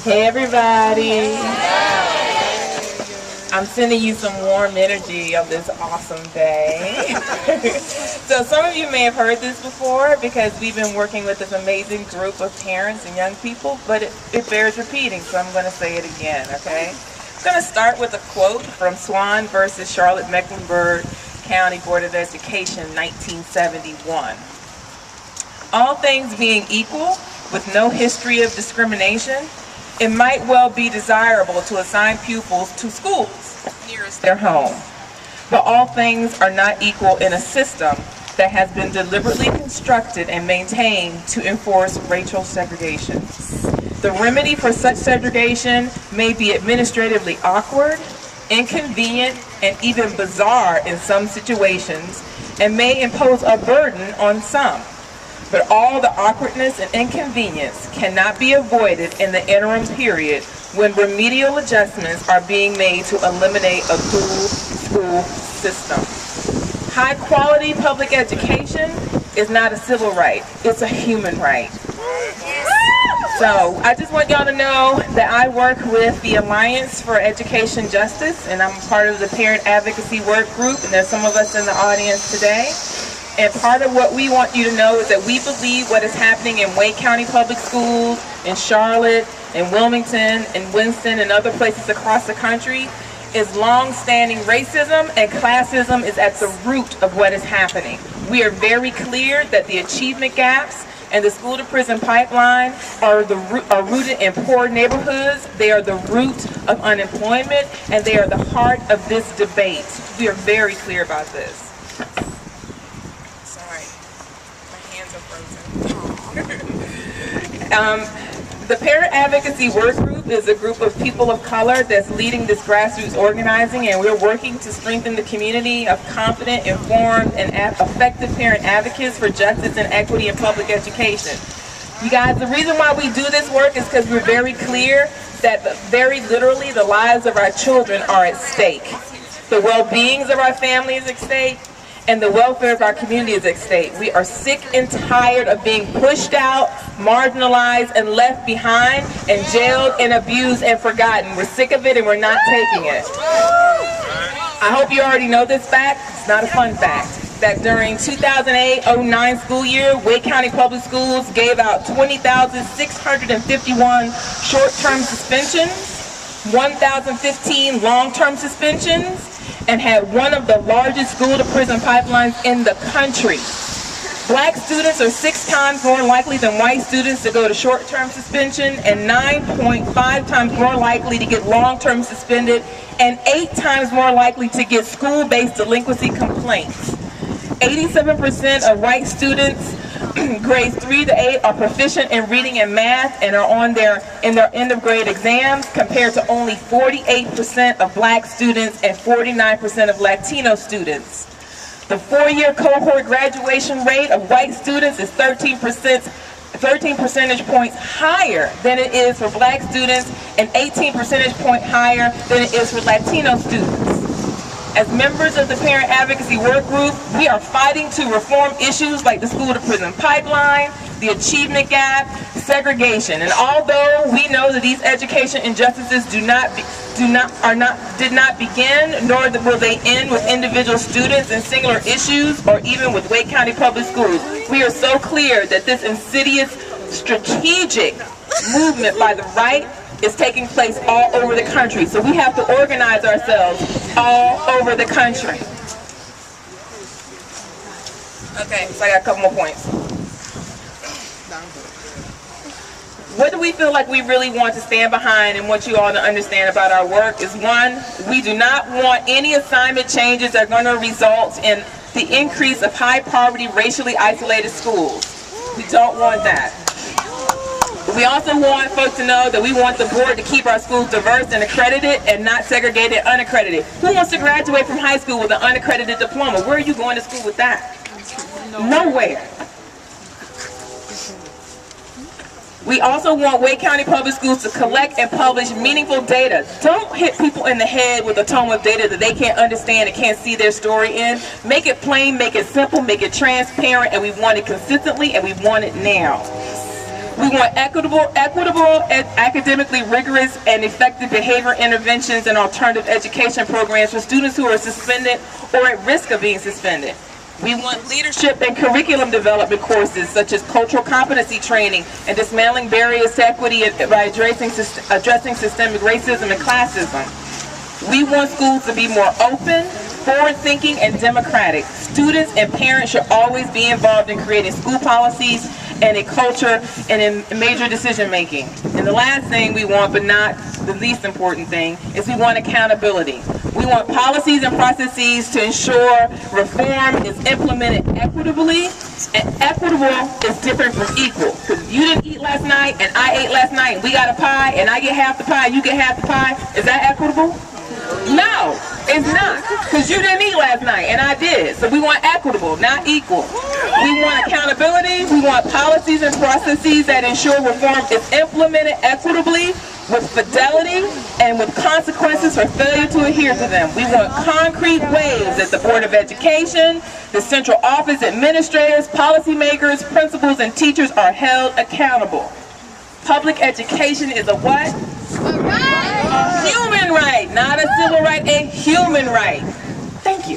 Hey everybody. I'm sending you some warm energy on this awesome day. So some of you may have heard this before because we've been working with this amazing group of parents and young people, but it bears repeating, so I'm going to say it again, okay? I'm going to start with a quote from Swan versus Charlotte-Mecklenburg County Board of Education, 1971. All things being equal, with no history of discrimination, it might well be desirable to assign pupils to schools nearest their home. But all things are not equal in a system that has been deliberately constructed and maintained to enforce racial segregation. The remedy for such segregation may be administratively awkward, inconvenient, and even bizarre in some situations, and may impose a burden on some. But all the awkwardness and inconvenience cannot be avoided in the interim period when remedial adjustments are being made to eliminate a dual school system. High quality public education is not a civil right, it's a human right. So I just want y'all to know that I work with the Alliance for Education Justice, and I'm part of the Parent Advocacy Work Group, and there's some of us in the audience today. And part of what we want you to know is that we believe what is happening in Wake County Public Schools, in Charlotte, in Wilmington, in Winston, and other places across the country is long-standing racism, and classism is at the root of what is happening. We are very clear that the achievement gaps and the school-to-prison pipeline are rooted in poor neighborhoods. They are the root of unemployment, and they are the heart of this debate. We are very clear about this. The Parent Advocacy Work Group is a group of people of color that's leading this grassroots organizing, and we're working to strengthen the community of confident, informed, and effective parent advocates for justice and equity in public education. You guys, the reason why we do this work is because we're very clear that very literally the lives of our children are at stake. The well-beings of our families is at stake, and the welfare of our community is at stake. We are sick and tired of being pushed out, marginalized, and left behind, and jailed and abused and forgotten. We're sick of it and we're not taking it. I hope you already know this fact. It's not a fun fact. That during 2008-09 school year, Wake County Public Schools gave out 20,651 short-term suspensions, 1,015 long-term suspensions, and had one of the largest school-to-prison pipelines in the country. Black students are 6 times more likely than white students to go to short-term suspension, and 9.5 times more likely to get long-term suspended, and 8 times more likely to get school-based delinquency complaints. 87% of white students grades 3 to 8 are proficient in reading and math and are in their end of grade exams, compared to only 48% of black students and 49% of Latino students. The 4-year cohort graduation rate of white students is 13 percentage points higher than it is for black students, and 18 percentage points higher than it is for Latino students. As members of the Parent Advocacy Work Group, we are fighting to reform issues like the school-to-prison pipeline, the achievement gap, segregation. And although we know that these education injustices did not begin, nor will they end with individual students and singular issues, or even with Wake County Public Schools, we are so clear that this insidious, strategic movement by the right is taking place all over the country. So we have to organize ourselves all over the country. Okay, so I got a couple more points. What do we feel like we really want to stand behind and want you all to understand about our work is, one, we do not want any assignment changes that are going to result in the increase of high poverty, racially isolated schools. We don't want that. We also want folks to know that we want the board to keep our schools diverse and accredited and not segregated and unaccredited. Who wants to graduate from high school with an unaccredited diploma? Where are you going to school with that? Nowhere. We also want Wake County Public Schools to collect and publish meaningful data. Don't hit people in the head with a tome of data that they can't understand and can't see their story in. Make it plain, make it simple, make it transparent, and we want it consistently, and we want it now. We want equitable, academically rigorous, and effective behavior interventions and alternative education programs for students who are suspended or at risk of being suspended. We want leadership and curriculum development courses such as cultural competency training and dismantling barriers to equity by addressing systemic racism and classism. We want schools to be more open, forward-thinking, and democratic. Students and parents should always be involved in creating school policies and a culture and in major decision-making. And the last thing we want, but not the least important thing, is we want accountability. We want policies and processes to ensure reform is implemented equitably, and equitable is different from equal. Because you didn't eat last night, and I ate last night, and we got a pie, and I get half the pie, you get half the pie. Is that equitable? No, it's not, because you didn't eat last night and I did. So we want equitable, not equal. We want accountability. We want policies and processes that ensure reform is implemented equitably, with fidelity, and with consequences for failure to adhere to them. We want concrete ways that the Board of Education, the central office administrators, policymakers, principals, and teachers are held accountable. Public education is a what? A human right, not a civil right, a human right. Thank you.